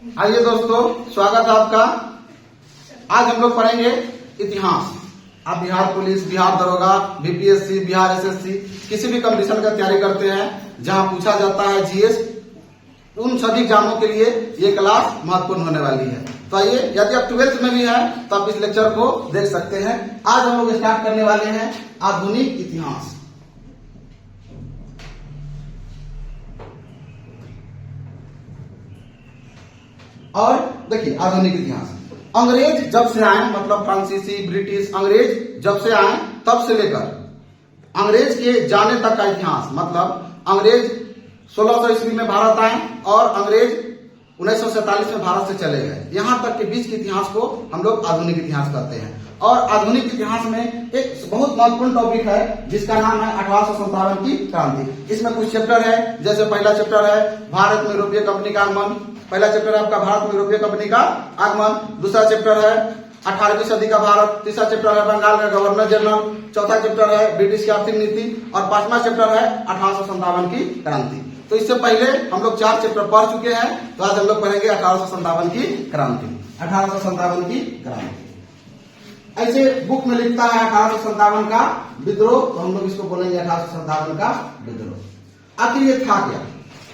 आइए दोस्तों, स्वागत है आपका। आज हम लोग पढ़ेंगे इतिहास। आप बिहार पुलिस, बिहार दरोगा, बीपीएससी, बिहार एसएससी किसी भी कंपटीशन का तैयारी करते हैं जहां पूछा जाता है जीएस, उन सभी एग्जामों के लिए ये क्लास महत्वपूर्ण होने वाली है। तो आइए, यदि आप 12th में भी हैं तो आप इस लेक्चर को देख सकते हैं। आज हम लोग स्टार्ट करने वाले हैं आधुनिक इतिहास। और देखिए, आधुनिक इतिहास अंग्रेज जब से आए, मतलब फ्रांसीसी, ब्रिटिश, अंग्रेज जब से आए तब से लेकर अंग्रेज के जाने तक का इतिहास, मतलब अंग्रेज 1600 ईस्वी में भारत आए और अंग्रेज 1947 में भारत से चले गए, यहाँ तक के बीच के इतिहास को हम लोग आधुनिक इतिहास कहते हैं। और आधुनिक इतिहास में एक बहुत महत्वपूर्ण टॉपिक है जिसका नाम है 1857 की क्रांति। इसमें कुछ चैप्टर है, जैसे पहला चैप्टर है भारत में यूरोपीय कंपनी का आगमन। पहला चैप्टर है आपका भारत में यूरोपीय कंपनी का आगमन। दूसरा चैप्टर है 18वीं सदी का भारत। तीसरा चैप्टर है बंगाल का गवर्नर जनरल। चौथा चैप्टर है ब्रिटिश की आर्थिक नीति और पांचवा चैप्टर है 1857 की क्रांति। तो इससे पहले हम लोग 4 चैप्टर पढ़ चुके हैं, तो आज हम लोग पढ़ेंगे 1857 की क्रांति। 1857 की क्रांति ऐसे बुक में लिखता है 1857 का विद्रोह, तो हम लोग इसको बोलेंगे 1857 का विद्रोह। आखिर ये था क्या?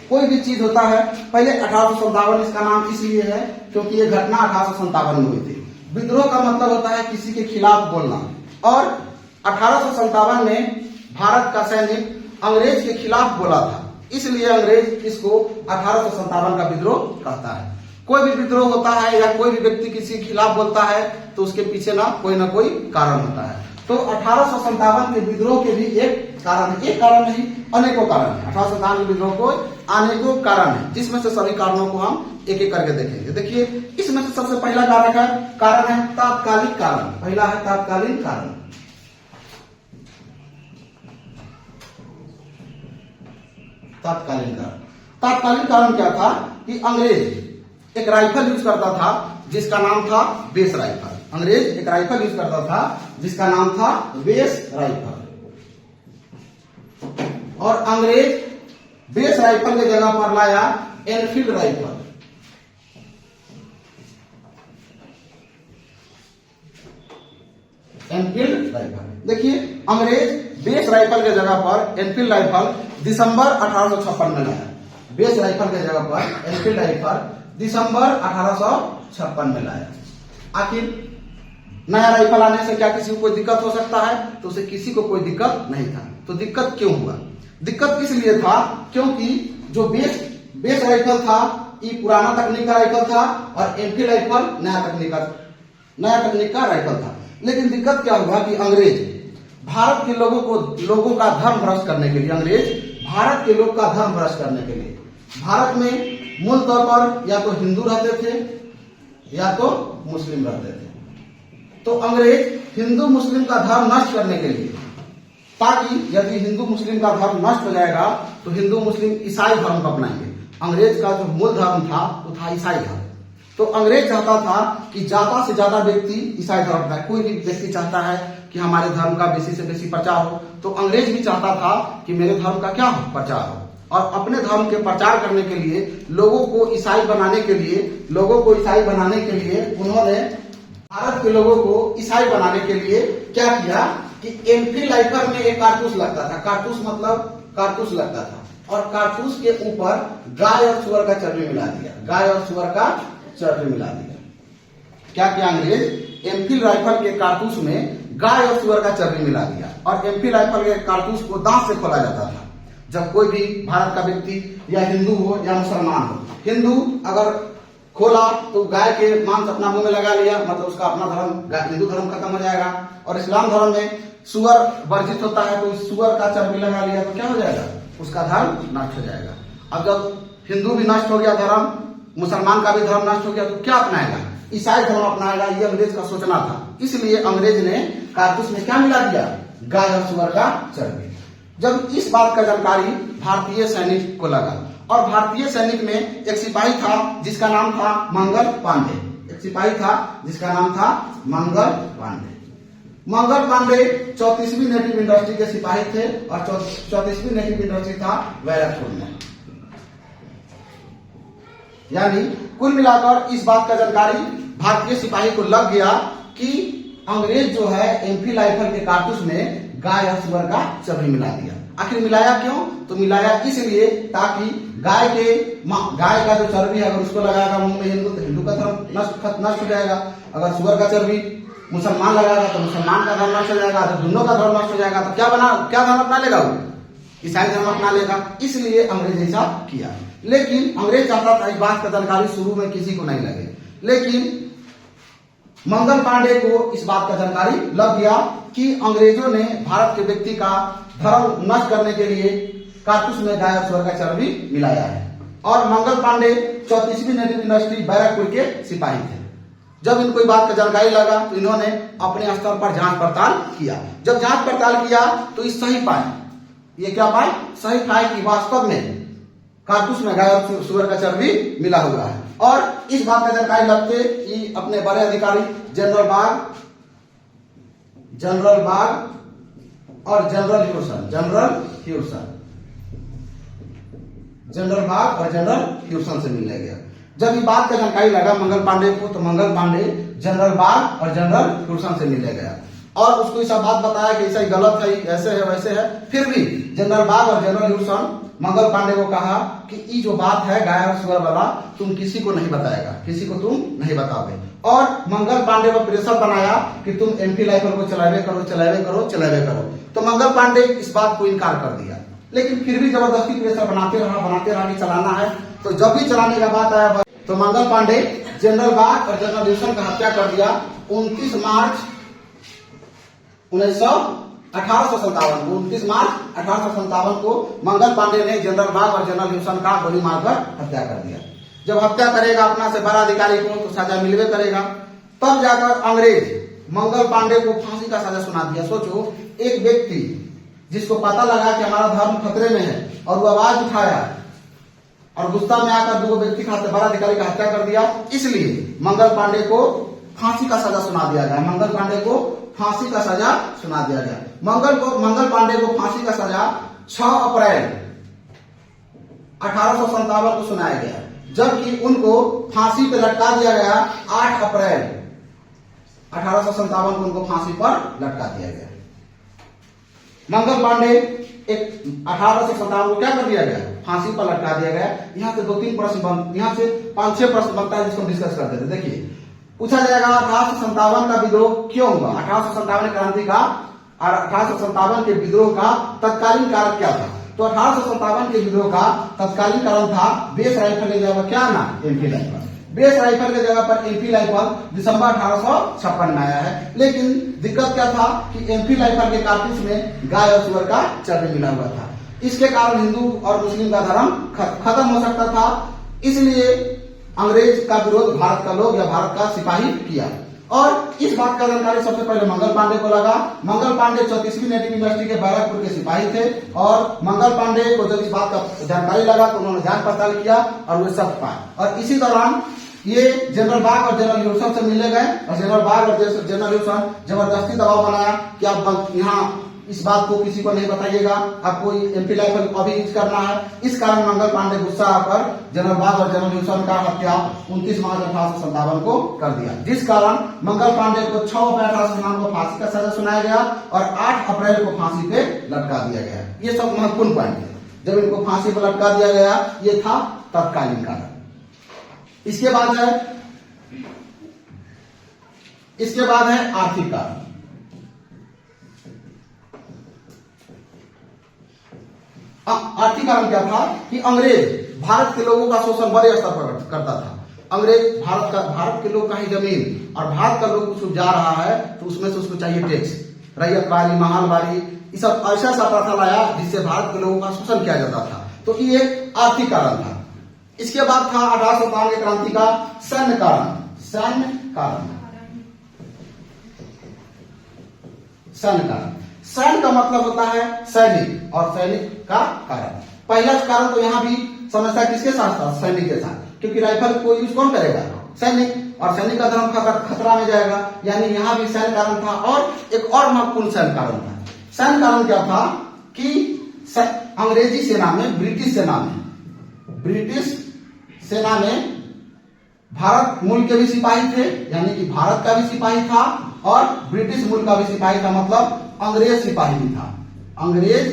कोई भी चीज होता है, पहले 1857 इसका नाम इसलिए है क्योंकि ये घटना 1857 में हुई थी। विद्रोह का मतलब होता है किसी के खिलाफ बोलना, और 1857 में भारत का सैनिक अंग्रेज के खिलाफ बोला था, इसलिए अंग्रेज इसको 1857 का विद्रोह कहता है। कोई भी विद्रोह होता है या कोई भी व्यक्ति किसी के खिलाफ बोलता है तो उसके पीछे ना कोई कारण होता है। तो 1857 के विद्रोह के भी एक कारण नहीं, अनेकों कारण है। 1857 के विद्रोह को अनेकों कारण है, जिसमें से सभी कारणों को हम एक एक करके देखेंगे। देखिए, इसमें से सबसे पहला कारण है तात्कालिक कारण। पहला है तात्कालीन कारण। तात्कालिक कारण क्या था कि अंग्रेज एक राइफल यूज करता था जिसका नाम था बेस राइफल। अंग्रेज एक राइफल यूज करता था जिसका नाम था बेस राइफल, और अंग्रेज बेस राइफल की जगह पर लाया एनफील्ड राइफल। एनफील्ड राइफल, देखिए, अंग्रेज बेस राइफल की जगह पर एनफील्ड राइफल दिसंबर 1856 में लाया। बेस राइफल की जगह पर एनफील्ड राइफल दिसंबर 1856 में लाया। आखिर नया राइफल आने से क्या किसी को कोई दिक्कत हो सकता है? तो उसे किसी को कोई दिक्कत नहीं था। तो दिक्कत क्यों हुआ? दिक्कत इसलिए था क्योंकि जो बेस राइफल था ये पुराना तकनीक का राइफल था और एनफील्ड राइफल नया तकनीक का राइफल था। लेकिन दिक्कत क्या हुआ कि अंग्रेज भारत के लोगों का धर्म भ्रष्ट करने के लिए, भारत के लोग का धर्म भ्रष्ट करने के लिए भारत में मूल तौर पर या तो हिंदू रहते थे या तो मुस्लिम रहते थे। तो अंग्रेज हिंदू मुस्लिम का धर्म नष्ट करने के लिए, ताकि यदि हिंदू मुस्लिम का धर्म नष्ट हो जाएगा तो हिंदू मुस्लिम ईसाई धर्म को अपनाएंगे। अंग्रेज का जो मूल धर्म था वो था ईसाई धर्म। तो अंग्रेज चाहता था कि ज्यादा से ज्यादा व्यक्ति ईसाई धर्म अपनाए। कोई भी व्यक्ति चाहता है कि हमारे धर्म का बेसी से बेसी प्रचार हो, तो अंग्रेज भी चाहता था कि मेरे धर्म का क्या हो, प्रचार हो। और अपने धर्म के प्रचार करने के लिए, लोगों को ईसाई बनाने के लिए उन्होंने भारत के लोगों को ईसाई बनाने के लिए क्या किया कि एनफील्ड राइफल में एक कारतूस लगता था। कारतूस लगता था, और कारतूस के ऊपर गाय और सुअर का चर्बी मिला दिया। क्या किया अंग्रेज? एनफील्ड राइफल के कारतूस में गाय और सुअर का चर्बी मिला दिया, और एनफील्ड राइफल के कारतूस को दांत से खोला जाता था। जब कोई भी भारत का व्यक्ति या हिंदू हो या मुसलमान हो, हिंदू अगर खोला तो गाय के मांस अपना मुंह में लगा लिया, मतलब उसका अपना धर्म, हिंदू धर्म खत्म हो जाएगा। और इस्लाम धर्म में सुअर वर्जित होता है, तो सुअर का चर्बी लगा लिया तो क्या हो जाएगा? उसका धर्म नष्ट हो जाएगा। अब जब हिंदू भी नष्ट हो गया धर्म, मुसलमान का भी धर्म नष्ट हो गया, तो क्या अपनाएगा? ईसाई धर्म अपनाएगा। ये अंग्रेज का सोचना था। इसलिए अंग्रेज ने कारतूस में क्या मिला दिया? गाय और सुअर का चर्बी। जब इस बात का जानकारी भारतीय सैनिक को लगा, और भारतीय सैनिक में एक सिपाही था जिसका नाम था मंगल पांडे। मंगल पांडे 34वीं नेटिव इंडस्ट्री के सिपाही थे, और 34वीं नेटिव इंडस्ट्री था बैरकपुर में। यानी कुल मिलाकर इस बात का जानकारी भारतीय सिपाही को लग गया कि अंग्रेज जो है एमपी राइफल के कारतूस में गाय और सुअर का चर्बी मिला दिया। आखिर मिलाया क्यों? तो मिलाया इसलिए ताकि गाय का जो चर्बी है अगर उसको लगाएगा मुंह में हिंदू, तो हिंदू का धर्म नष्ट हो जाएगा। अगर सुअर का चर्बी मुसलमान लगाएगा तो मुसलमान का धर्म नष्ट हो जाएगा। तो दोनों का धर्म नष्ट हो जाएगा तो क्या धर्म अपना लेगा? वो ईसाई धर्म अपना लेगा। इसलिए अंग्रेज ऐसा किया। लेकिन अंग्रेज चाहता था इस बात का जानकारी शुरू में किसी को नहीं लगे, लेकिन मंगल पांडे को इस बात का जानकारी लग गया कि अंग्रेजों ने भारत के व्यक्ति का धर्म नष्ट करने के लिए कारतूस में गाय और सुअर का चर्बी मिलाया है। और मंगल पांडे 34वीं नेटिव यूनिवर्सिटी बैरकपुर के सिपाही थे। जब इनको इस बात का जानकारी लगा तो इन्होंने अपने स्तर पर जांच पड़ताल किया। जब जांच पड़ताल किया तो इस सही पाए, ये क्या पाए? सही पाए कि वास्तव में कारतूस में गाय और सुअर का चर्बी मिला हुआ है। और इस बात का जानकारी लगते ही अपने बड़े अधिकारी जनरल बाग और जनरल ह्यूसन से मिलने गया। जब इस बात का जानकारी लगा मंगल पांडे को तो मंगल पांडे जनरल बाग और जनरल ह्यूसन से मिलने गया और उसको ऐसा बात बताया कि ऐसा गलत है, ऐसे है वैसे है। फिर भी जनरल बाग और जनरल ह्यूसन मंगल पांडे को कहा कि ये जो बात है गाय और सुअर वाला तुम किसी को नहीं बताएगा, किसी को तुम नहीं बताओगे। और मंगल पांडे को प्रेशर बनाया कि तुम एमपी राइफल को चलावे करो। तो मंगल पांडे इस बात को इनकार कर दिया, लेकिन फिर भी जबरदस्ती प्रेशर बनाते रहा कि चलाना है। तो जब भी चलाने का बात आया तो मंगल पांडे जनरल बाग और जनरल ह्यूसन का हत्या कर दिया। 29 मार्च 1857 को मंगल पांडे ने जनरल बाग और जनरल ह्यूसन का गोली मारकर हत्या कर दिया। जब हत्या करेगा अपना से बड़ा अधिकारी को तो सजा मिलवे करेगा। तब जाकर अंग्रेज मंगल पांडे को फांसी का सजा सुना दिया। सोचो, एक व्यक्ति जिसको पता लगा कि हमारा धर्म खतरे में है और वो आवाज उठाया और गुस्सा में आकर दो व्यक्ति का बड़ा अधिकारी का हत्या कर दिया, इसलिए मंगल पांडे को फांसी का सजा सुना दिया गया। मंगल पांडे को फांसी का सजा सुना दिया गया। मंगल पांडे को फांसी का सजा 6 अप्रैल 1857 को सुनाया गया, जबकि उनको फांसी पर लटका दिया गया 8 अप्रैल 1857 को उनको फांसी पर लटका दिया गया। मंगल पांडे 1857 को क्या कर दिया गया? फांसी पर लटका दिया गया। यहाँ से 2-3 प्रश्न, यहाँ से 5-6 प्रश्न बनता है जिसको डिस्कस करते थे। देखिए, पूछा जाएगा 1857 का विद्रोह क्यों हुआ? 1857 क्रांति का और 1857 के विद्रोह का तत्कालीन कारण क्या था? तो 1857 के विद्रोह का तत्कालीन कारण था बेस राइफल की जगह क्या ना एमपी राइफल। बेस राइफल की जगह पर एमपी राइफल दिसंबर 1856 में आया है। लेकिन दिक्कत क्या था कि एमपी राइफल के कारतूस में गाय और सुअर का चर्बी मिला हुआ था। इसके कारण हिंदू और मुस्लिम का धर्म खत्म हो सकता था। इसलिए अंग्रेज का विरोध भारत का लोग या भारत का सिपाही किया। और इस बात का जानकारी सबसे पहले मंगल पांडे को लगा। मंगल पांडे 34वीं नेटिव यूनिवर्सिटी के बैरकपुर के सिपाही थे और मंगल पांडे को जब इस बात का जानकारी लगा तो उन्होंने जांच पड़ताल किया और वो सब पाए। और इसी दौरान ये जनरल बाग और जनरल ह्यूसन से मिलने गए और जनरल बाग और जनरल ह्यूसन जबरदस्ती दबाव बनाया कि आप यहाँ इस बात को किसी को नहीं बताइएगा, आपको एमपी राइफल अभी यूज करना है। इस कारण मंगल पांडे गुस्सा आकर जनरल बाग और जनरल ह्यूसन का हत्या 29 मार्च 1857 को कर दिया, जिस कारण मंगल पांडे को 6 अप्रैल 1857 को फांसी का सजा सुनाया गया और 8 अप्रैल को फांसी पे लटका दिया गया। ये सब महत्वपूर्ण पॉइंट है। जब इनको फांसी पर लटका दिया गया ये था तत्कालीन कारण। इसके बाद है आर्थिक कारण। आर्थिक कारण क्या था कि अंग्रेज भारत के लोगों का शोषण बड़े स्तर पर करता था। अंग्रेज भारत के लोग का ही जमीन और भारत का लोग कुछ जा रहा है तो उसमें से उसको चाहिए टैक्स, रैयतवारी, महालवारी, ये सब ऐसा प्रथा लाया जिससे भारत के लोगों का शोषण किया जाता था। तो ये एक आर्थिक कारण था। इसके बाद था 1857 की क्रांति का सैन्य कारण। सैन्य का मतलब होता है सैनिक और सैनिक का कारण। पहला कारण तो यहाँ भी समस्या किसके साथ था? सैनिक के साथ, क्योंकि राइफल को यूज कौन करेगा? सैनिक, और सैनिक का धर्म खतरा में जाएगा। यानी यहाँ भी सैन्य कारण था। और एक और महत्वपूर्ण सैन्य कारण था। सैन्य कारण क्या था कि अंग्रेजी सेना में, ब्रिटिश सेना में भारत मूल के भी सिपाही थे, यानी कि भारत का भी सिपाही था और ब्रिटिश मूल का भी सिपाही था, मतलब अंग्रेज सिपाही भी था, अंग्रेज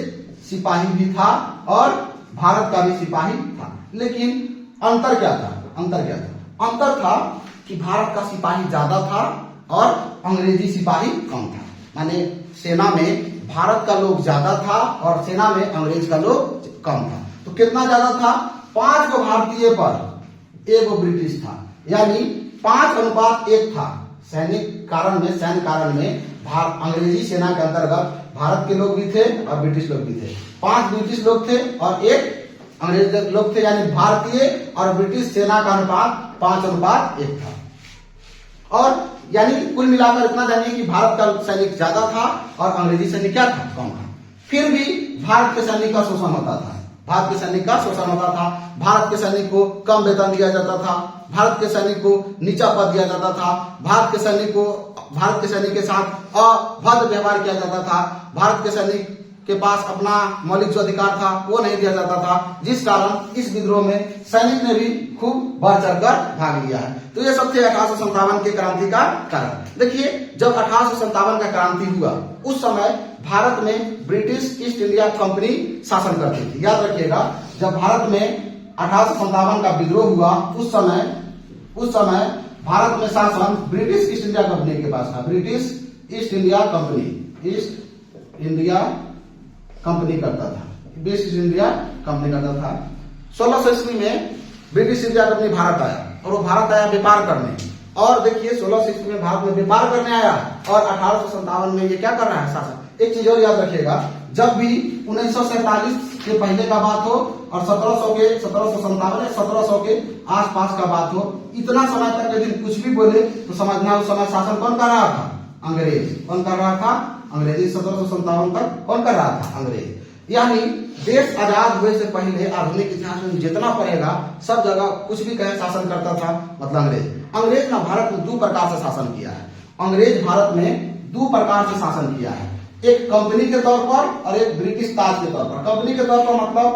सिपाही भी था और भारत का भी सिपाही था। लेकिन अंतर क्या था? अंतर था कि भारत का सिपाही ज्यादा था और अंग्रेजी सिपाही कम था। माने सेना में भारत का लोग ज्यादा था और सेना में अंग्रेज का लोग कम था। तो कितना ज्यादा था? 5 को भारतीय पर 1 को ब्रिटिश था, यानी 5:1 था। सैन्य कारण में अंग्रेजी सेना के अंतर्गत भारत के लोग भी थे और ब्रिटिश लोग भी थे। 5 ब्रिटिश लोग थे और 1 अंग्रेज लोग थे, यानी भारतीय और ब्रिटिश सेना का अनुपात 5:1 था। और यानी कुल मिलाकर इतना जानिए कि भारत का सैनिक ज्यादा था और अंग्रेजी सैनिक क्या था? कम था। फिर भी भारत के सैनिक का शोषण होता था, भारत के सैनिक का शोषण होता था। भारत के सैनिक को कम वेतन दिया जाता था, भारत के सैनिक को नीचा पद दिया जाता था, भारत के सैनिक के साथ अभद्र व्यवहार किया जाता था, भारत के सैनिक के पास अपना मौलिक जो अधिकार था वो नहीं दिया जाता था, जिस कारण इस विद्रोह में सैनिक ने भी खूब बढ़ चढ़कर भाग लिया है। तो ये सब थे 1857 के क्रांति का कारण। देखिए, जब 1857 का क्रांति हुआ उस समय भारत में ब्रिटिश ईस्ट इंडिया कंपनी शासन करती थी। याद रखिएगा, जब भारत में 1857 का विद्रोह हुआ उस समय भारत में शासन ब्रिटिश ईस्ट इंडिया कंपनी के पास था। ब्रिटिश ईस्ट इंडिया कंपनी करता था, ब्रिटिश ईस्ट इंडिया कंपनी करता था। 1600 ईस्वी में ब्रिटिश इंडिया कंपनी भारत आया और वो भारत आया व्यापार करने। और देखिए, 1600 ईस्वी में भारत में व्यापार करने आया और 1857 में ये क्या कर रहा है? शासन। एक चीज और याद रखिएगा, जब भी 1947 के पहले का बात हो और 1700 के आसपास का बात हो, इतना समय तक यदि कुछ भी बोले तो समझना उस समय शासन कौन कर रहा था? अंग्रेज। कौन कर रहा था? अंग्रेजी। 1757 तक कौन कर रहा था? अंग्रेज। यानी देश आजाद हुए से पहले आधुनिक इतिहास में जितना पढ़ेगा सब जगह कुछ भी कहे शासन करता था मतलब अंग्रेज ना भारत में 2 प्रकार से शासन किया है। अंग्रेज भारत में 2 प्रकार से शासन किया है, एक कंपनी के तौर पर और एक ब्रिटिश ताज के तौर पर। कंपनी के तौर पर मतलब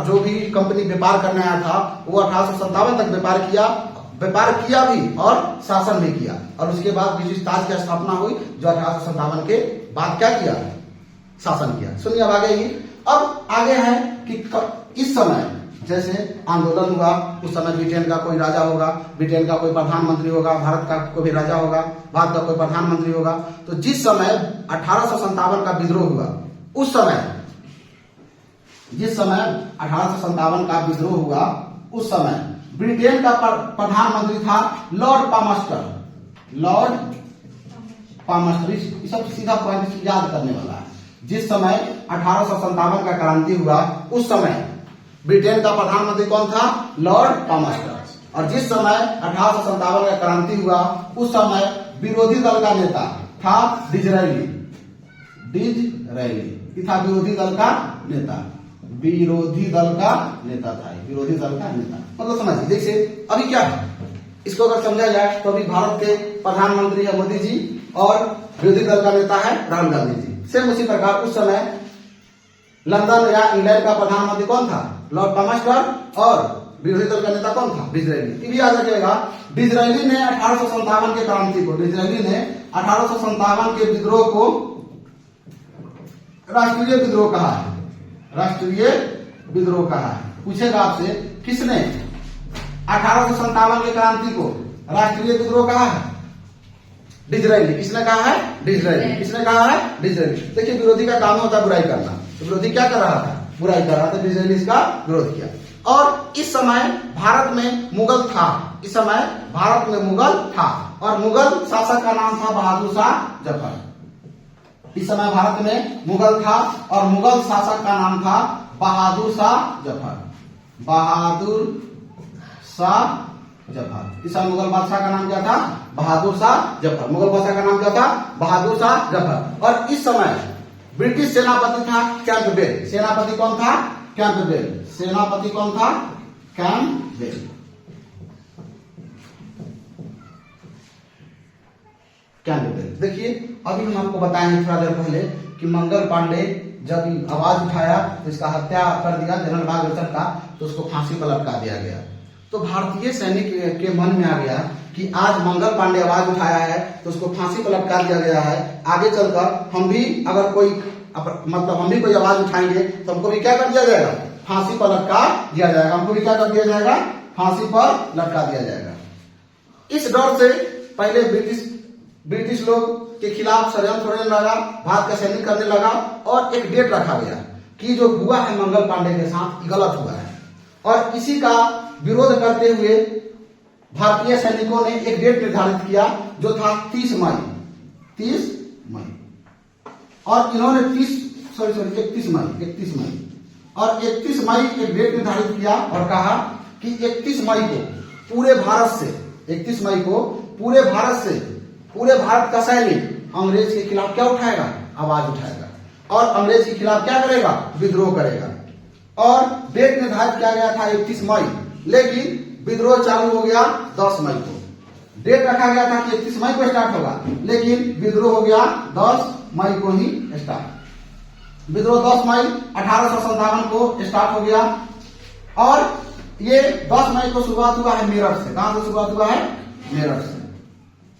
जो भी कंपनी व्यापार करने आया था वो 1857 तक व्यापार किया भी और शासन भी किया, और उसके बाद ब्रिटिश ताज की स्थापना हुई जो 1857 के बाद क्या किया? शासन किया। सुनिए अब आगे ही। अब आगे है कि इस समय जैसे आंदोलन हुआ उस समय ब्रिटेन का कोई राजा होगा, ब्रिटेन का कोई प्रधानमंत्री होगा, भारत का कोई भी राजा होगा, भारत का कोई प्रधानमंत्री होगा। तो जिस समय 1857 का विद्रोह हुआ उस समय, जिस समय 1857 का विद्रोह हुआ उस समय ब्रिटेन का प्रधानमंत्री था लॉर्ड पामस्टर। इस सब सीधा पॉइंट याद करने वाला है। जिस समय 1857 का क्रांति हुआ उस समय ब्रिटेन का प्रधानमंत्री कौन था? लॉर्ड पामस्टर। और जिस समय 1857 का क्रांति हुआ उस समय विरोधी दल का नेता था डिजराइली था। विरोधी दल का नेता मतलब समझिए। देखिए अभी क्या है, इसको अगर समझा जाए तो अभी भारत के प्रधानमंत्री है मोदी जी और विरोधी दल का नेता है राहुल गांधी जी। सेम उसी प्रकार उस समय लंदन या इंग्लैंड का प्रधानमंत्री कौन था? लॉर्ड पामस्टर। और विरोधी दल का नेता कौन था? डिजराइली। ये भी याद रखिएगा, डिजराइली ने 1857 के क्रांति को, डिजराइली ने 1857 के विद्रोह को राष्ट्रीय विद्रोह कहा है। पूछेगा आपसे किसने 1857 के क्रांति को राष्ट्रीय विद्रोह कहा है? डिजराइली। किसने कहा है? डिजराइली। देखिए, विरोधी का काम होता है बुराई करना, तो विरोधी क्या कर रहा था? बुराई कर रहा था। डिजराइली इसका विरोध किया। और इस समय भारत में मुगल था और मुगल शासक का नाम था बहादुर शाह जफर। इस समय भारत में मुगल था और मुगल शासक का नाम था बहादुर शाह जफर। इस समय मुगल बादशाह का नाम क्या था? बहादुर शाह जफर। मुगल बादशाह का नाम क्या था? बहादुर शाह जफर। और इस समय ब्रिटिश सेनापति था कैंपबेल। सेनापति कौन था? कैंपबेल। देखिए, अभी हम आपको बताएंगे थोड़ा देर पहले कि मंगल पांडे जब आवाज उठाया तो इसका हत्या कर दिया जनरल बागवचन का, तो उसको फांसी पर लटका दिया गया। तो भारतीय सैनिक के मन में आ गया कि आज मंगल पांडे आवाज उठाया है तो उसको फांसी पर लटका दिया गया है। आगे चलकर हम भी अगर कोई मतलब हम भी कोई आवाज उठाएंगे तो हमको भी क्या कर दिया जाएगा, फांसी पर लटका दिया जाएगा। हमको भी क्या कर दिया जाएगा, फांसी पर लटका दिया जाएगा। इस डर से पहले ब्रिटिश लोग के खिलाफ षड्यंत्र होने लगा, भारत का सैनिक करने लगा और एक डेट रखा गया कि जो हुआ है मंगल पांडे के साथ गलत हुआ है। और इसी का विरोध करते हुए भारतीय सैनिकों ने एक डेट निर्धारित किया जो था 30 मई और इन्होंने 31 मई और 31 मई एक डेट निर्धारित किया और कहा कि 31 मई को पूरे भारत का सैनिक अंग्रेज के खिलाफ क्या उठाएगा, आवाज उठाएगा और अंग्रेज के खिलाफ क्या करेगा, विद्रोह करेगा। और डेट निर्धारित किया गया था 31 मई, लेकिन विद्रोह चालू हो गया 10 मई को। डेट रखा गया था कि 31 मई को स्टार्ट होगा, लेकिन विद्रोह हो गया 10 मई को ही स्टार्ट। विद्रोह 10 मई 1857 को स्टार्ट हो गया और ये 10 मई को शुरुआत हुआ है मेरठ से। कहां से शुरुआत हुआ है, मेरठ से।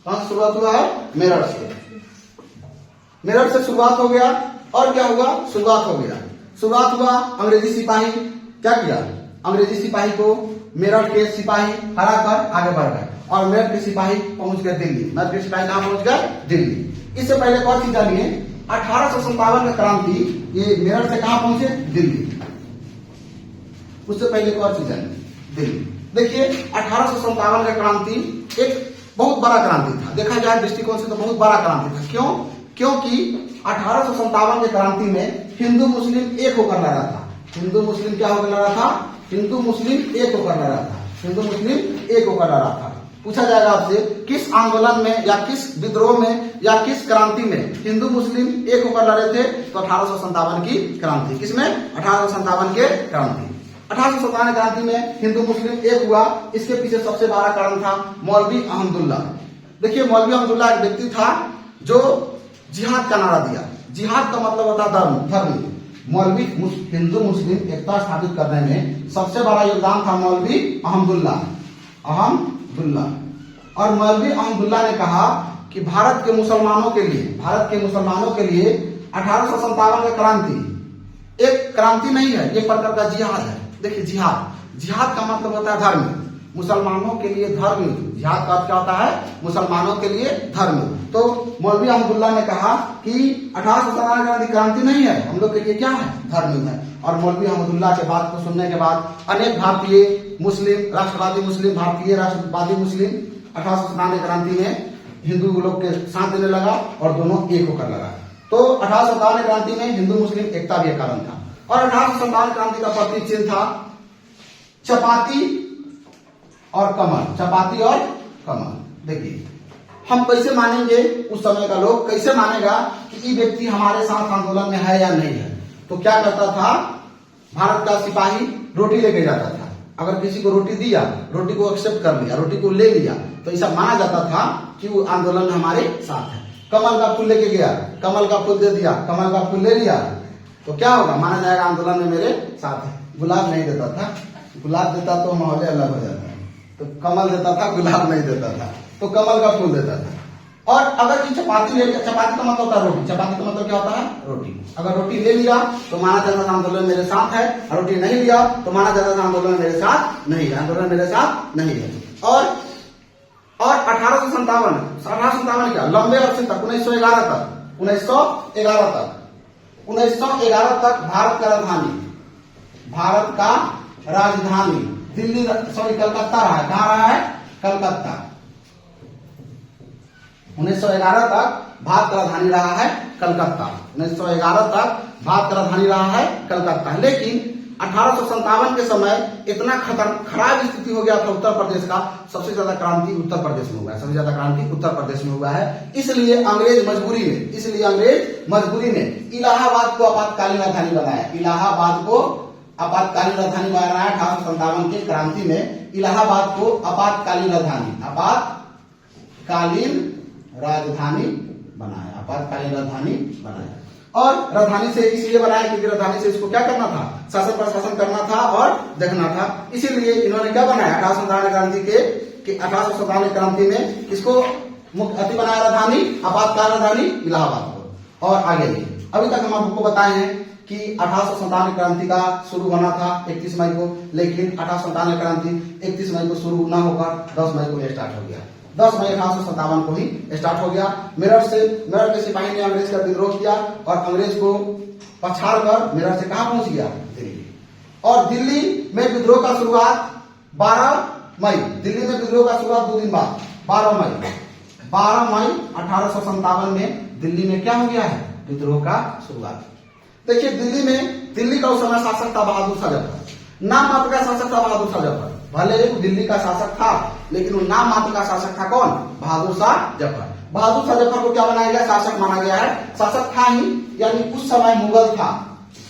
कहां से शुरुआत हुआ है, मेरठ से। मेरठ से शुरुआत हो गया और क्या हुआ, शुरुआत हुआ। अंग्रेजी सिपाही क्या किया, अंग्रेजी सिपाही को मेरठ के सिपाही हरा कर आगे बढ़ गए और मेरठ के सिपाही पहुंच गए दिल्ली। मेरठ के सिपाही कहां पहुंच गए, दिल्ली। इससे पहले एक और चीज जानिए, 1857 में क्रांति ये मेरठ से कहां पहुंचे, दिल्ली। उससे पहले एक और चीज जानिए, दिल्ली। देखिए 1857 का क्रांति एक बहुत बड़ा क्रांति था, देखा जाए दृष्टिकोण से तो बहुत बड़ा क्रांति था। क्यों, क्योंकि 1857 के क्रांति में हिंदू मुस्लिम एक होकर लड़ा था। हिंदू मुस्लिम क्या होकर लड़ा था, हिंदू मुस्लिम एक होकर लड़ा था। हिंदू मुस्लिम एक होकर लड़ा था। पूछा जाएगा आपसे किस आंदोलन में या किस विद्रोह में या किस क्रांति में हिंदू मुस्लिम एक होकर लड़े थे, तो 1857 की क्रांति। किसमें, 1857 के क्रांति। 1857 क्रांति में हिंदू मुस्लिम एक हुआ। इसके पीछे सबसे बड़ा कारण था मौलवी अहमदुल्ला। देखिए मौलवी अहमदुल्ला एक व्यक्ति था जो जिहाद का नारा दिया। जिहाद का मतलब होता धर्म। मौलवी हिंदू मुस्लिम एकता स्थापित करने में सबसे बड़ा योगदान था मौलवी अहमदुल्ला। और मौलवी अहमदुल्ला ने कहा कि भारत के मुसलमानों के लिए 1857 का क्रांति एक क्रांति नहीं है, एक प्रकार का जिहाद है। देखिए जिहाद का मतलब होता है धर्म। मुसलमानों के लिए धर्म, जिहाद का अर्थ क्या होता है, मुसलमानों के लिए धर्म। तो मौलवी अहमदुल्ला ने कहा कि 1857 क्रांति नहीं है, हम लोग के लिए क्या है, धर्म है। और मौलवी अहमदुल्ला के बात को सुनने के बाद अनेक भारतीय मुस्लिम, राष्ट्रवादी मुस्लिम, भारतीय राष्ट्रवादी मुस्लिम 1857 क्रांति में हिंदू लोग के साथ देने लगा और दोनों एक होकर लगा। तो 1857 क्रांति में हिंदू मुस्लिम एकता भी एक कारण था। और 1857 क्रांति का प्रतीक चिन्ह था चपाती और कमल। देखिए हम कैसे मानेंगे, उस समय का लोग कैसे मानेगा कि ये व्यक्ति हमारे साथ आंदोलन में है या नहीं है। तो क्या करता था, भारत का सिपाही रोटी लेके जाता था। अगर किसी को रोटी दिया, रोटी को एक्सेप्ट कर लिया, रोटी को ले लिया, तो ऐसा माना जाता था कि वो आंदोलन में हमारे साथ है। कमल का फूल लेके गया, कमल का फूल दे दिया, कमल का फूल ले लिया, तो क्या होगा, माना जाएगा आंदोलन में मेरे साथ है। गुलाब नहीं देता था, गुलाब देता तो माहौल अलग हो जाता। तो कमल देता था, गुलाब नहीं देता था, तो कमल का फूल देता था। और अगर ये चपाती ले लिया, चपाती का मतलब होता है रोटी, चपाती का मतलब क्या होता है, रोटी। अगर रोटी ले लिया तो माना जाता था आंदोलन मेरे साथ है, और रोटी नहीं लिया तो माना जाता था आंदोलन मेरे साथ नहीं है, आंदोलन मेरे साथ नहीं है। और 1857 क्या लंबे अरसे तक 1911 तक भारत का राजधानी दिल्ली, कलकत्ता रहा है। कहां रहा है, कलकत्ता। 1911 तक भारत का राजधानी रहा है कलकत्ता। 1911 तक भारत का राजधानी रहा है कलकत्ता। लेकिन 1857 के समय इतना खराब स्थिति हो गया था उत्तर प्रदेश का, सबसे ज्यादा क्रांति उत्तर प्रदेश में हुआ है, सबसे ज्यादा क्रांति उत्तर प्रदेश में हुआ है। इसलिए अंग्रेज मजबूरी में इलाहाबाद को आपातकालीन राजधानी बनाया। इलाहाबाद को आपातकालीन राजधानी बनाया। 1857 की क्रांति में इलाहाबाद को आपातकालीन राजधानी बनाया। और राजधानी से इसलिए बनाया क्योंकि राजधानी से इसको क्या करना था, शासन प्रशासन करना था और देखना था। इसीलिए इन्होंने क्या बनाया 1857 क्रांति के 1857 क्रांति में किसको मुख्य अति बनाया, राजधानी, आपातकाल राजधानी इलाहाबाद को। और आगे अभी तक हम आपको बताए हैं कि 1857 क्रांति का शुरू होना था 31 मई को, लेकिन 1857 क्रांति 31 मई को शुरू न होकर 10 मई को स्टार्ट हो गया। 10 मई 1857 को ही स्टार्ट हो गया। मेरठ के सिपाही ने अंग्रेज का विद्रोह किया और अंग्रेज को पछाड़ कर मेरठ से कहां पहुंच गया, दिल्ली। और दिल्ली में विद्रोह का शुरुआत 12 मई, दिल्ली में विद्रोह का शुरुआत 2 दिन बाद 12 मई 1857 में दिल्ली में क्या हो गया है, विद्रोह का शुरुआत। देखिए दिल्ली का उस समय शासक था बहादुर शाह जफर। नाम मात्र का शासक था बहादुर शाह जफर, भले ही दिल्ली का शासक था लेकिन वो नाम मात्र का शासक था कौन, बहादुर शाह जफर। बहादुर शाह जफर को क्या बनाया गया, शासक माना गया है। शासक था ही, यानी उस समय मुगल था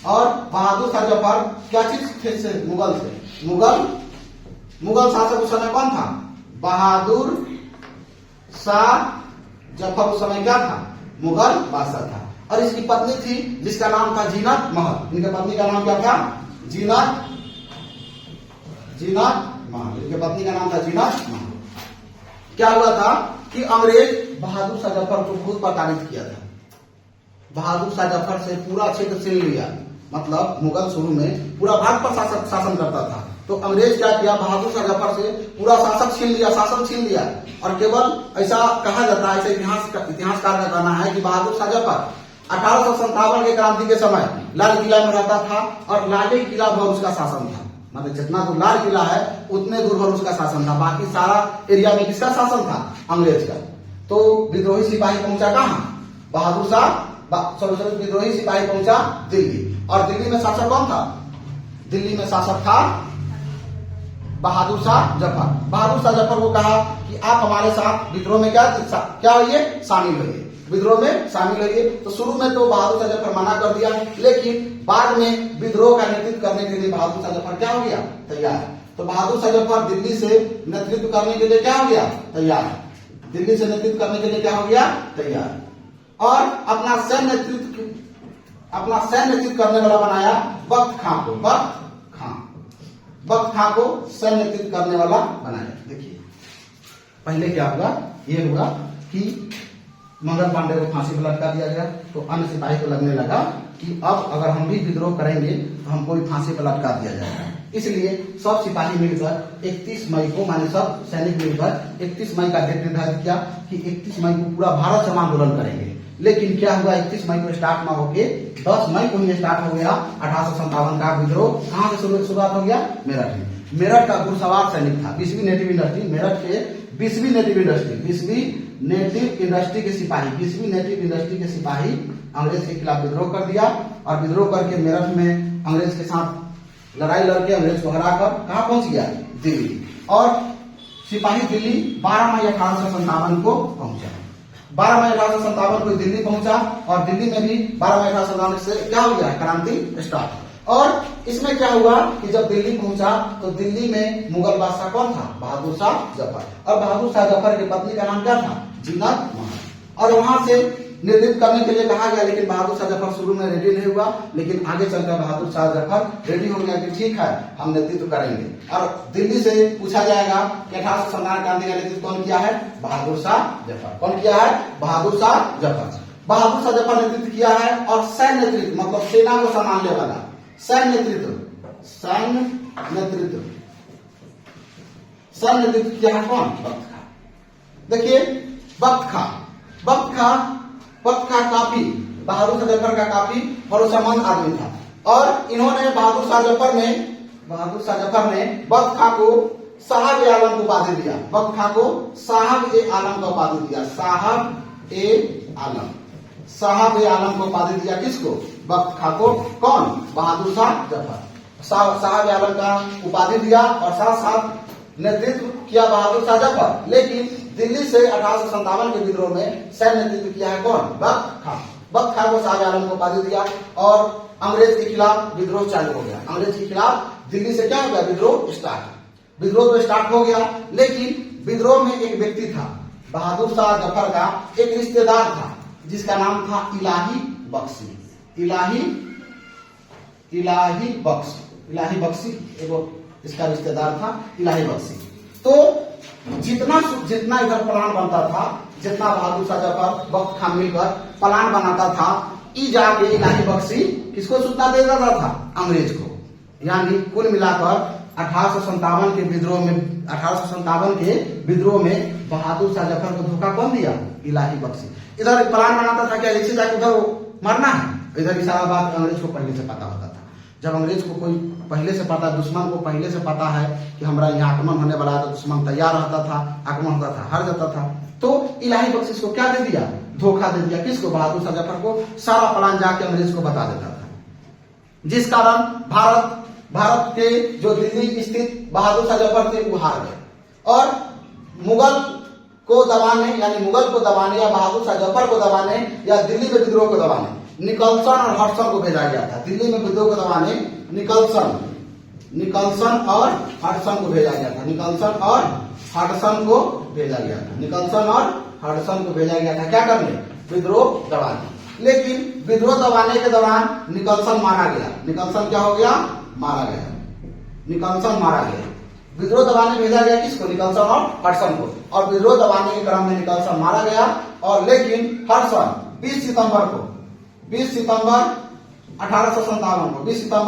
और बहादुर शाह जफर क्या चीज थे से, मुगल से। मुगल शासक उस समय कौन था, बहादुर शाह जफर उस समय क्या था, मुगल बादशाह था। और इसकी पत्नी थी जिसका नाम था जीनत महल। इनके पत्नी का नाम क्या था, जीनत महल। इनके पत्नी का नाम था जीनत महल। क्या हुआ था कि अंग्रेज बहादुर शाह जफर को बहुत प्रताड़ित किया था। बहादुर शाह जफर से पूरा क्षेत्र छीन लिया, मतलब मुगल शुरू में पूरा भारत पर शासन करता था, तो अंग्रेज क्या किया, बहादुर शाह जफर से पूरा शासन छीन लिया। और केवल ऐसा कहा जाता है, ऐसे इतिहासकार का कहना है कि बहादुर शाह जफर 1857 के क्रांति के समय लाल किला में रहता था और लाल किला भर उसका शासन था। मतलब जितना दूर लाल किला है उतने दूर भर उसका शासन था, बाकी सारा एरिया में किसका शासन था, अंग्रेज का। तो विद्रोही सिपाही पहुंचा कहां, बहादुर शाह विद्रोही सिपाही पहुंचा दिल्ली। और दिल्ली में शासक कौन था, दिल्ली में शासक था बहादुर शाह जफर। बहादुर शाह जफर को कहा कि आप हमारे साथ विद्रोह में क्या होइए, शामिल होइए, विद्रोह में शामिल होइए। तो शुरू में तो बहादुर शाह जफर मना कर दिया, लेकिन बाद में विद्रोह का नेतृत्व करने के लिए बहादुर शाह जफर क्या हो गया, तैयार। तो बहादुर शाह जफर दिल्ली से नेतृत्व करने के लिए क्या हो गया, तैयार। दिल्ली से नेतृत्व करने के लिए क्या हो गया, तैयार। और अपना सैन्य नेतृत्व करने वाला बनाया बख्त खां को। बख्त खां को सैन्य नेतृत्व करने वाला बनाया। देखिए पहले क्या हुआ, ये हुआ कि मंगल पांडे को फांसी पर लटका दिया गया। तो अन्य सिपाही को लगने लगा कि अब अगर हम भी विद्रोह करेंगे तो हमको भी फांसी पर लटका दिया जाएगा। इसलिए सब सिपाही मिलकर 31 मई को, माने सब सैनिक मिलकर 31 मई का डेट निर्धारित किया कि 31 मई को पूरा भारत सम आंदोलन करेंगे। लेकिन क्या हुआ, 31 मई को स्टार्ट ना होके 10 मई को ही स्टार्ट हो गया 1857 का विद्रोह। कहां से शुरुआत हो गया, मेरठ में। मेरठ का घुड़सवार सैनिक था, 20वीं नेटिव इंडस्ट्री, मेरठ के 20वीं नेटिव इंडस्ट्री के सिपाही अंग्रेज के खिलाफ विद्रोह कर दिया। और विद्रोह करके मेरठ में अंग्रेज के साथ लड़ाई लड़के अंग्रेज को हराकर कहां पहुंच गया, दिल्ली। और सिपाही दिल्ली 12 मई 1857 को पहुंचा। 12 मई 1857 को दिल्ली पहुंचा और दिल्ली में भी 12 मई 1857 से क्या हो गया, क्रांति स्टार्ट। और इसमें क्या हुआ कि जब दिल्ली पहुंचा तो दिल्ली में मुगल बादशाह कौन था, बहादुर शाह जफर। और बहादुर शाह जफर की पत्नी का नाम क्या था, जीनत महल। और वहां से नेतृत्व करने के लिए कहा गया, लेकिन बहादुर शाह जफर शुरू में रेडी नहीं हुआ, लेकिन आगे चलकर बहादुर शाह जफर रेडी हो गया कि ठीक है हम नेतृत्व करेंगे। और दिल्ली से पूछा जाएगा कि 1857 क्रांति का नेतृत्व कौन किया है, बहादुर शाह जफर। कौन किया है, बहादुर शाह जफर। बहादुर शाह जफर नेतृत्व किया है। और सैन्य नेतृत्व मतलब सेना को संभालने वाला सैन्य नेतृत्व किया है कौन, बख्त खां। देखिए बख्त खां काफी बहादुर शाह जफर का काफी भरोसेमंद आदमी था। और इन्होंने बहादुर शाह जफर ने बख्त खां को साहब ए आलम को उपाधि दिया। बख्त खां को साहब ए आलम का उपाधि दिया। साहब ए आलम को उपाधि दिया किसको, बख्त खां को। कौन, बहादुर शाह जफर। साहब ए आलम का उपाधि दिया और साथ साथ नेतृत्व किया बहादुर शाह जफर। लेकिन दिल्ली से 1857 के विद्रोह में सैन्य नेतृत्व किया है कौन, बख्त खां। बख्त खां को साहब ए आलम को उपाधि दिया और अंग्रेज के खिलाफ विद्रोह चालू हो गया। अंग्रेज के खिलाफ दिल्ली से क्या हो गया, विद्रोह तो स्टार्ट हो गया। लेकिन विद्रोह में एक व्यक्ति था, बहादुर शाह जफर का एक रिश्तेदार था जिसका नाम था इलाही बख्शी। इलाही बख्शी एगो इसका रिश्तेदार था, इलाही बख्शी। तो जितना इधर प्लान बनता था, जितना बहादुर शाह जफर बख्त खान मिलकर प्लान बनाता था, ई जाके इलाही बख्शी किसको सूचना दे देता था? अंग्रेज को। यानी कुल मिलाकर 1857 के विद्रोह में बहादुर शाह जफर को धोखा कौन दिया? इलाही बख्शी। इधर प्लान बनाता था कि ऐसे जाके उधर मरना है, इधर की सारा बात अंग्रेज को पहले से पता होता था। जब अंग्रेज को कोई पहले से पता, दुश्मन को पहले से पता है कि हमारा यहाँ आक्रमण होने वाला है, तो दुश्मन तैयार रहता था, आक्रमण होता था, हार जाता था। तो इलाही बख्शी को क्या दे दिया? धोखा दे दिया। किसको? बहादुर शाह जफर को। सारा प्लान जाके अंग्रेज को बता देता था, जिस कारण भारत के जो दिल्ली स्थित बहादुर शाह जफर थे वो हार गए। और मुगल को दबाने, यानी मुगल को दबाने या बहादुर शाह जफर को दबाने या दिल्ली में विद्रोह को दबाने निकलसन और हडसन को भेजा गया था। दिल्ली में विद्रोह को दबाने निकलसन और हडसन को भेजा गया था। निकलसन और हडसन को भेजा गया था। क्या करने? विद्रोह दबाने। लेकिन विद्रोह दबाने के दौरान निकलसन मारा गया। निकलसन क्या हो गया? मारा गया। निकलसन मारा गया। विद्रोह दबाने भेजा गया किसको? निकलसन और हडसन को। और विद्रोह दबाने के क्रम में निकलसन मारा गया। और लेकिन हडसन 20 सितंबर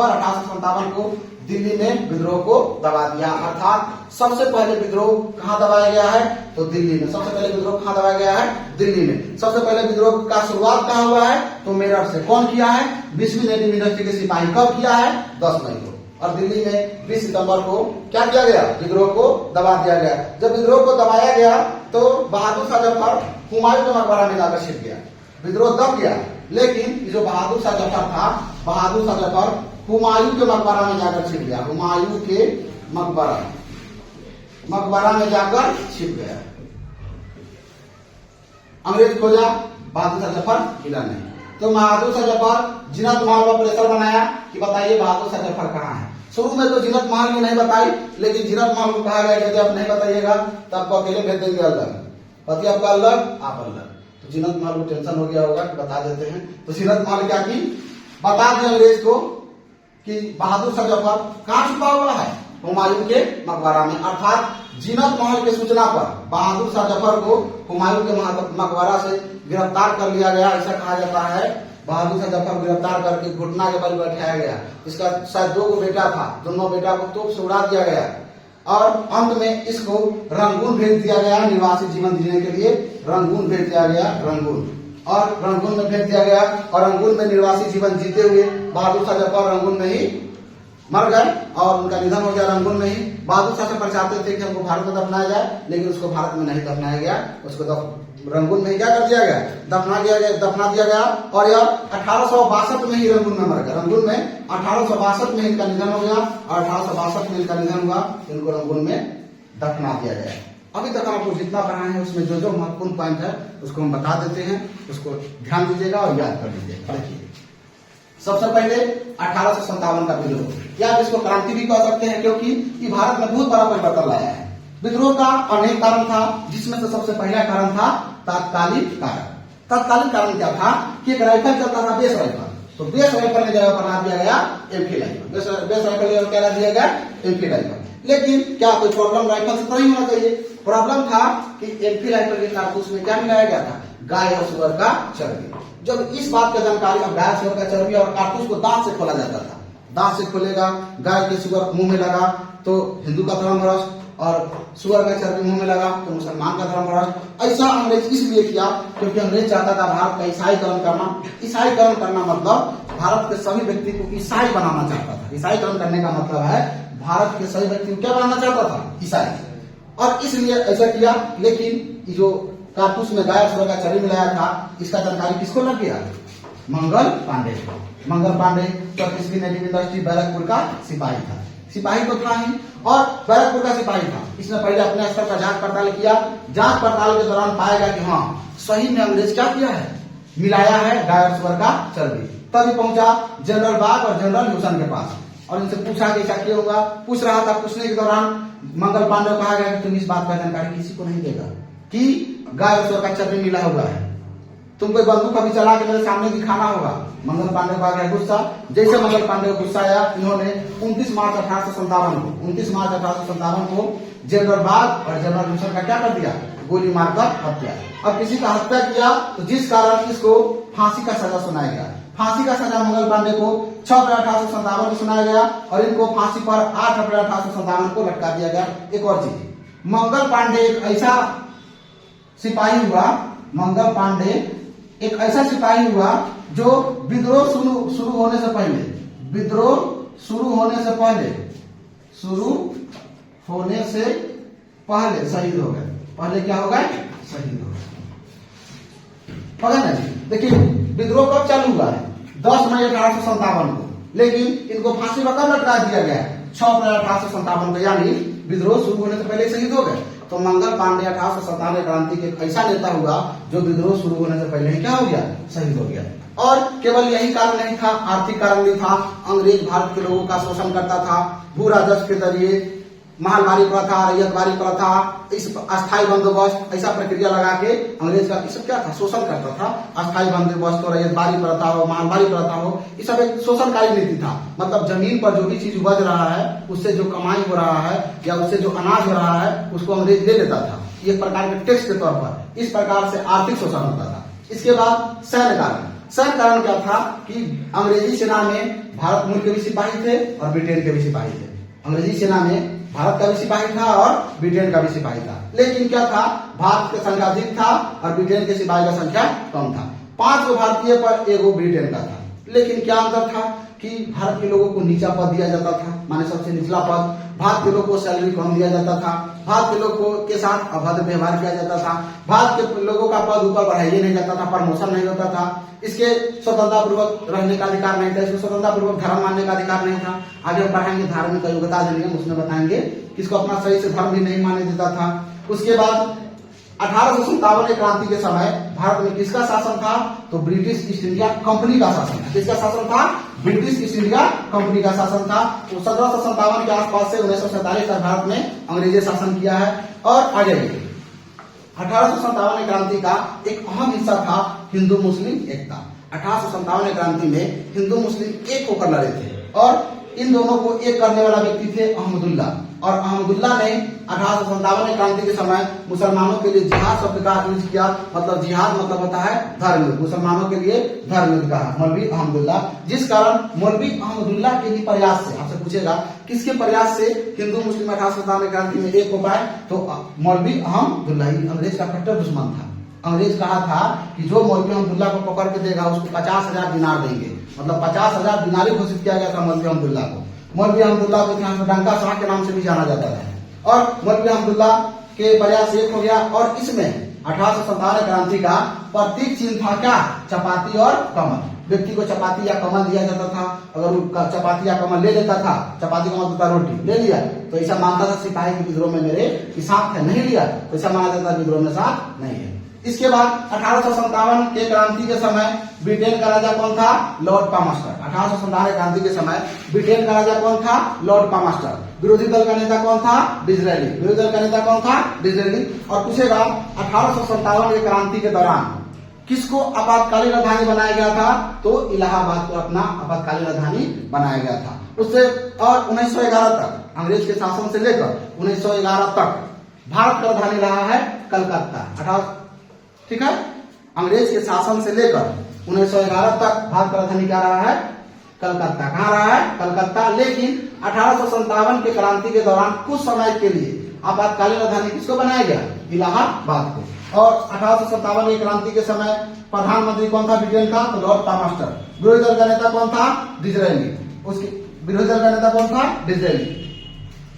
1857 को दिल्ली में विद्रोह को दबा दिया। अर्थात सबसे पहले विद्रोह कहां दबाया गया है? तो दिल्ली में। सबसे पहले विद्रोह कहां दबाया गया है? दिल्ली में। सबसे पहले विद्रोह का शुरुआत कहां हुआ है? तो मेरठ से। कौन किया है? 20वीं नेटिव यूनिवर्सिटी के सिपाही। कब किया है? 10 मई को। और दिल्ली में 20 सितंबर को क्या किया गया? विद्रोह को दबा दिया गया। जब विद्रोह को दबाया गया तो बहादुर शाह जफर हुमायूं के मकबरा में जाकर छिप गया। विद्रोह दब गया, लेकिन जो बहादुर शाह जफर था, बहादुर शाह जफर हुमायूं के मकबरा में जाकर छिप गया। हुमायूं के मकबरा में जाकर छिप गया। अंग्रेज खोजा, बहादुर शाह जफर मिला नहीं। तो बहादुर शाह जफर जीनत महल पर प्रेशर बनाया कि बताइए बहादुर शाह जफर कहाँ है। शुरू में तो जीनत महल ने नहीं बताई, लेकिन जीनत महल को कहा गया कि आप नहीं बताइएगा तो आपको अकेले भेज देंगे अलग, पति आपका अलग, आप अलग। तो जीनत महल को टेंशन हो गया होगा कि बता देते हैं। तो जीनत महल क्या की? बता दिया अंग्रेज को कि बहादुर शाह जफर कहाँ छुपा हुआ है? हुमायूं के मकबरा में। अर्थात जीनत महल की सूचना पर बहादुर शाह जफर को हुमायूं के मकबरा से गिरफ्तार कर लिया गया। ऐसा कहा जाता है बहादुर शाह जफर गिरफ्तार करके घुटना के बल बैठाया गया। इसका शायद 2 बेटा था, दोनों बेटा को तोप से उड़ा दिया गया। और अंत में इसको रंगून भेज दिया गया निर्वासित जीवन जीने के लिए। रंगून भेज दिया गया, और रंगून में भेज दिया गया। और रंगून में निर्वासित जीवन जीते हुए बहादुर शाह जफर रंगून में ही मर गए और उनका निधन हो गया रंगून में ही। बहादुर शाह जफर चाहते थे कि हमको भारत में दफनाया जाए, लेकिन उसको भारत में नहीं दफनाया गया। उसको रंगून में ही क्या कर दिया गया? दफना दिया गया। और यह 1862 में ही रंगून में मर गया। रंगून में 1862 में इनका निधन हो गया और 1862 में इनका निधन हुआ, इनको रंगून में दफना दिया गया। अभी तक हम आपको जितना पढ़ाए हैं उसमें जो महत्वपूर्ण पॉइंट है उसको हम बता देते हैं, उसको ध्यान दीजिएगा और याद कर लीजिएगा। देखिए, सबसे पहले 1857 का विद्रोह, या आप इसको क्रांति भी कह सकते हैं, क्योंकि ये भारत में बहुत बड़ा परिवर्तन लाया है। विद्रोह का अनेक कारण था, जिसमें से सबसे पहला कारण था तात्कालिक कारण। तात्कालिक कारण क्या था कि एक राइफल चलता था, बेस राइफल। तो बेस राइफल ने जगह बना दिया गया एमपी राइफल। बेस राइफल क्या दिया गया? MP rifle. लेकिन क्या कोई प्रॉब्लम राइफल से तो नहीं होना चाहिए। प्रॉब्लम था कि एमपी राइफल के कारतूस में क्या मिलाया गया था? गाय और सुअर का चर्बी। जब इस बात का जानकारी, अब गाय सुअर का चर्बी और कारतूस को दांत से खोला जाता था। दांत से खोलेगा, गाय के सुअर मुंह में लगा तो हिंदू का धर्म भ्रष्ट, और सुअर का चर्बी मुंह में लगा तो मुसलमान का धर्म भ्रष्ट। ऐसा अंग्रेज इसलिए किया क्योंकि अंग्रेज चाहता था भारत का ईसाईकरण करना। ईसाईकरण करना मतलब भारत के सभी व्यक्ति को ईसाई बनाना चाहता था। ईसाईकरण करने का मतलब है भारत के सभी व्यक्ति को क्या बनाना चाहता था? ईसाई। और इसलिए ऐसा किया। लेकिन जो कारतूस में गाय सुअर का चर्बी मिलाया था, इसका जानकारी किसको लग गया? मंगल पांडे को। मंगल पांडे 34वीं नेटिव यूनिवर्सिटी बैरकपुर का सिपाही था। सिपाही तो था ही, और बैरकपुर का सिपाही था। इसने पहले अपने स्तर पर जांच पड़ताल किया। जांच पड़ताल के दौरान पाएगा कि हाँ, सही में अंग्रेज क्या किया है? मिलाया है गाय और सुअर का चर्बी। तभी पहुंचा जनरल बाग और जनरल ह्यूसन के पास और इनसे पूछा कि क्या किया होगा। पूछ रहा था, पूछने के दौरान मंगल पांडे को कहा गया कि तुम इस बात का जानकारी किसी को नहीं देगा कि गाय और सुअर का चर्बी मिला हुआ है। तुम कोई बंदूक अभी चला के मेरे सामने दिखाना होगा। मंगल पांडे को आ गया गुस्सा। जैसे मंगल पांडे को गुस्सा आया, इन्होंने 29 मार्च 1857 को जनरल बाग और जनरल मिशन का क्या कर दिया, गोली मारकर हत्या। अब किसी का हत्या किया तो जिस कारण इसको फांसी का सजा सुनाया गया। फांसी का सजा मंगल पांडे को 6 अप्रैल 1857 को सुनाया गया और इनको फांसी पर 8 अप्रैल 1857 को लटका दिया गया। एक और चीज, मंगल पांडे एक ऐसा सिपाही हुआ, मंगल पांडे एक ऐसा सिपाही हुआ जो विद्रोह शुरू होने से पहले, विद्रोह शुरू होने से पहले शहीद हो गए। पहले क्या हो गए, शहीद हो गए। पता नहीं, देखिए विद्रोह कब चालू हुआ है, 10 मई 1857 को, लेकिन इनको फांसी पर कब लटका दिया गया, 6 अप्रैल 1857 को, यानी विद्रोह शुरू होने से पहले शहीद हो गए। तो मंगल पांडे 1857 क्रांति के एक ऐसा नेता हुआ जो विद्रोह शुरू होने से पहले ही क्या हो गया, शहीद हो गया। और केवल यही कारण नहीं था, आर्थिक कारण भी था। अंग्रेज भारत के लोगों का शोषण करता था, भू राजस्व के जरिए महलवारी प्रथा, रैयतवारी प्रथा, इस अस्थायी बंदोबस्त, ऐसा प्रक्रिया लगा के अंग्रेज का सब क्या था, शोषण करता था। अस्थायी बंदोबस्त हो, रैयतवारी प्रथा हो, महलवारी प्रथा हो, ये सब एक शोषणकारी नीति था। मतलब जमीन पर जो भी चीज उपज रहा है, उससे जो कमाई हो रहा है या उससे जो अनाज हो रहा है, उसको अंग्रेज ले लेता था, एक प्रकार के टैक्स के तौर पर। इस प्रकार से आर्थिक शोषण होता था। इसके बाद सैन्य कारण। सैन्य कारण क्या था कि अंग्रेजी सेना में भारत मूल के भी सिपाही थे और ब्रिटेन के भी सिपाही थे। अंग्रेजी सेना में भारत का भी सिपाही था और ब्रिटेन का भी सिपाही था, लेकिन क्या था, भारत की संख्या अधिक था और ब्रिटेन के सिपाही का संख्या कम था। 5 भारतीय पर 1 ब्रिटेन का था। लेकिन क्या अंतर था कि भारत के लोगों को नीचा पद दिया जाता था, माने सबसे निचला पद। भारत के लोगों को सैलरी कम दिया जाता था, भारत के लोगों के साथ अभद्र व्यवहार किया जाता था, भारत के लोगों का पद ऊपर बढ़ाया नहीं जाता था, प्रमोशन नहीं होता था, इसके स्वतंत्रता पूर्वक रहने का अधिकार नहीं था, इसको स्वतंत्रता पूर्वक धर्म मानने का अधिकार नहीं था। आगे हम पढ़ाएंगे धार्मिक योग्यता अधिनियम, उसमें बताएंगे किसको अपना सही से धर्म भी नहीं माने देता था। उसके बाद 1857 क्रांति के समय भारत में किसका शासन था, तो ब्रिटिश ईस्ट इंडिया कंपनी का शासन था। किसका शासन था, ब्रिटिश ईस्ट इंडिया कंपनी का शासन था। तो 1757 के आसपास से 1947 तक भारत में अंग्रेजी शासन किया है। और आगे 1857 क्रांति का एक अहम हिस्सा था हिंदू मुस्लिम एकता। 1857 क्रांति में हिंदू मुस्लिम एक होकर लड़े थे और इन दोनों को एक करने वाला व्यक्ति थे अहमदुल्ला। और अहमदुल्ला ने 1857 क्रांति के समय मुसलमानों के लिए जिहाद शब्द का यूज किया। मतलब जिहाद मतलब होता है धर्म, मुसलमानों के लिए धर्म कहा, मौलवी अहमदुल्ला। जिस कारण मौलवी अहमदुल्ला के ही प्रयास से, आपसे पूछेगा किसके प्रयास से हिंदू मुस्लिम 1857 क्रांति में एक हो पाए, तो मौलवी अहमदुल्ला ही अंग्रेज का कट्टर दुश्मन था। अंग्रेज कहा था कि जो मौलवी अहमदुल्ला को पकड़ के देगा उसको 50,000 दिनार देंगे। मतलब 50,000 दिनार घोषित किया गया था मौलवी अहमदुल्ला को। मौलवी अहमदुल्ला को इतिहास में डंका शाह के नाम से भी जाना जाता है। और मौलवी अहमदुल्ला के प्रयास एक हो गया। और इसमें 1857 क्रांति का प्रतीक चिन्ह था क्या, चपाती और कमल। व्यक्ति को चपाती या कमल दिया जाता था। अगर वो चपाती या कमल ले लेता था, चपाती कमल होता रोटी ले लिया, तो ऐसा मानता था सिपाही के विद्रोह में मेरे साथ है, नहीं लिया तो ऐसा माना जाता विद्रोह में साथ नहीं है। इसके बाद 1857 के क्रांति के समय ब्रिटेन का राजा कौन था, लॉर्ड पामस्टर। 1857 क्रांति के समय ब्रिटेन का राजा कौन था, लॉर्ड पामस्टर। विरोधी दल का नेता कौन था, डिज़रायली। विरोधी दल का नेता कौन था, डिज़रायली। और पूछेगा 1857 के क्रांति के दौरान किसको आपातकालीन राजधानी बनाया गया था, तो इलाहाबाद को अपना आपातकालीन राजधानी बनाया गया था। उससे और 1911 तक, अंग्रेज के शासन से लेकर 1911 तक भारत का राजधानी रहा है कलकत्ता। ठीक है, अंग्रेज के शासन से लेकर 1911 तक भारत का राजधानी क्या रहा है, कलकत्ता। कहाँ रहा है, कलकत्ता। लेकिन 1857 के क्रांति के दौरान कुछ समय के लिए आपातकालीन राजधानी किसको बनाया गया, इलाहाबाद को। और 1857 की क्रांति के समय प्रधानमंत्री कौन था ब्रिटेन का, तो लॉर्ड पामस्टर। विरोधी दल का नेता कौन था, डिज़रायली। उसके विरोधी दल का नेता कौन था, डिज़रायली।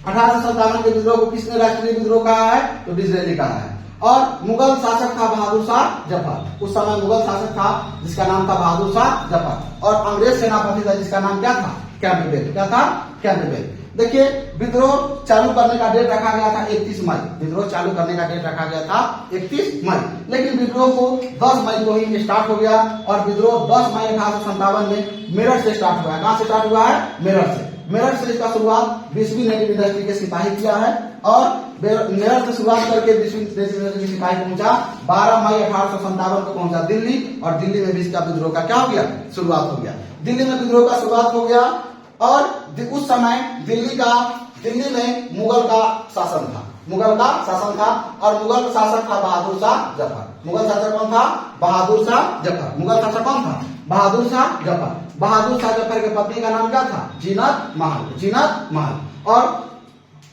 1857 के विद्रोह को किसने राष्ट्रीय विद्रोह कहा है, तो डिज़रायली कहा है। और मुगल शासक था बहादुर शाह जफर। उस समय मुगल शासक था जिसका नाम था बहादुर शाह जफर। और अंग्रेज सेनापति था जिसका नाम क्या था, कैंपबेल। क्या था, कैंपबेल। देखिए विद्रोह चालू करने का डेट रखा गया था 31 मई। विद्रोह चालू करने का डेट रखा गया था 31 मई, लेकिन विद्रोह को 10 मई को ही स्टार्ट हो गया। और विद्रोह 10 मई 1857 में मेरठ से स्टार्ट हुआ है। कहां से स्टार्ट हुआ है, मेरठ से। मेरठ से इसका शुरुआत 20वीं नेटिव इंडस्ट्री के सिपाही किया है और मेरठ से शुरुआत करके विश्व सिपाही पहुंचा 12 मई 1857 को पहुंचा दिल्ली, और दिल्ली में भी इसका विद्रोह का क्या हो गया, शुरुआत हो गया। दिल्ली में विद्रोह का शुरुआत हो गया, और उस समय दिल्ली में मुगल का शासन था, और मुगल शासक था बहादुर शाह जफर। मुगल शासक कौन था, बहादुर शाह जफर। मुगल शासक कौन था, बहादुर शाह जफर। बहादुर शाह जफर के पत्नी का नाम क्या था, जीनत महल।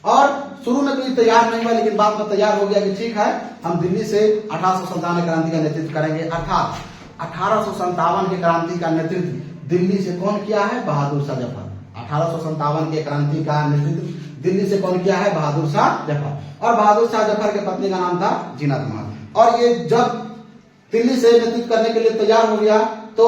और शुरू में तो ये तैयार नहीं हुआ, लेकिन बाद में तैयार हो गया कि ठीक है, हम दिल्ली से 1857 क्रांति का नेतृत्व करेंगे। अर्थात 1857 के क्रांति का नेतृत्व दिल्ली से कौन किया है, बहादुर शाह जफर। 1857 के क्रांति का नेतृत्व दिल्ली से कौन किया है, बहादुर शाह जफर। और बहादुर शाह जफर के पत्नी का नाम था जीनत महल। और ये जब दिल्ली से नेतृत्व करने के लिए तैयार हो गया, तो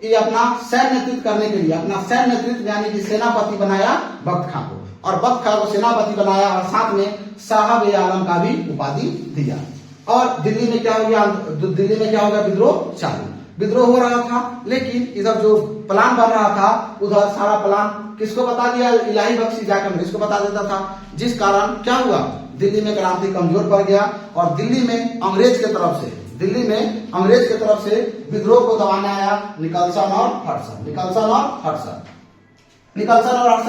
ये अपना सैन्य नेतृत्व करने के लिए, अपना सैन्य नेतृत्व यानी कि सेनापति बनाया बख्त खां को, और बख्त खां को सेनापति बनाया, और साथ में साहब ए आलम का भी उपाधि दिया। और दिल्ली में क्या हो गया, विद्रोह चालू। विद्रोह हो रहा था, लेकिन इधर जो प्लान बन रहा था, उधर सारा प्लान किसको बता दिया, इलाही बख्शी जाकर इसको बता देता था। जिस कारण क्या हुआ, दिल्ली में क्रांति कमजोर पड़ गया, और दिल्ली में अंग्रेज के तरफ से विद्रोह को दबाने आया निकलसन और हडसन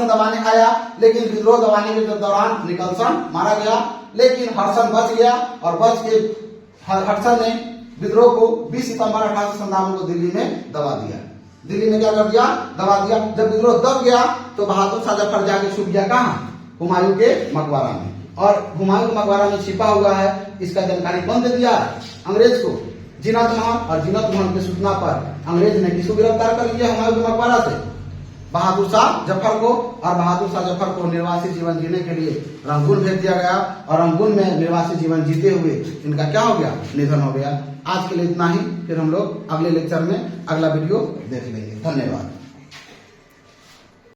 दबाने आया। लेकिन विद्रोह दबाने के दौरान निकलसन मारा गया, लेकिन हडसन बच गया, और बच के हडसन ने विद्रोह को 20 सितंबर 1857 को दिल्ली में दबा दिया। दिल्ली में क्या कर दिया, दबा दिया। जब विद्रोह दब गया, तो बहादुर शाह जफर जाके छुप गया कहाँ, हुमायूं के मकबरा में। और हुमायूं के मकबरा में छिपा हुआ है, इसका जानकारी कौन दे दिया, अंग्रेज को, जीनत महल। और जीनत महल की सूचना पर अंग्रेज ने किसको गिरफ्तार कर लिया, हुमायूं के मकबरा से, बहादुर शाह जफर को। और बहादुर शाह जफर को निर्वासित जीवन जीने के लिए रंगून भेज दिया गया, और रंगून में निर्वासित जीवन जीते हुए इनका क्या हो गया, निधन हो गया। आज के लिए इतना ही, फिर हम लोग अगले लेक्चर में अगला वीडियो देख लेंगे। धन्यवाद।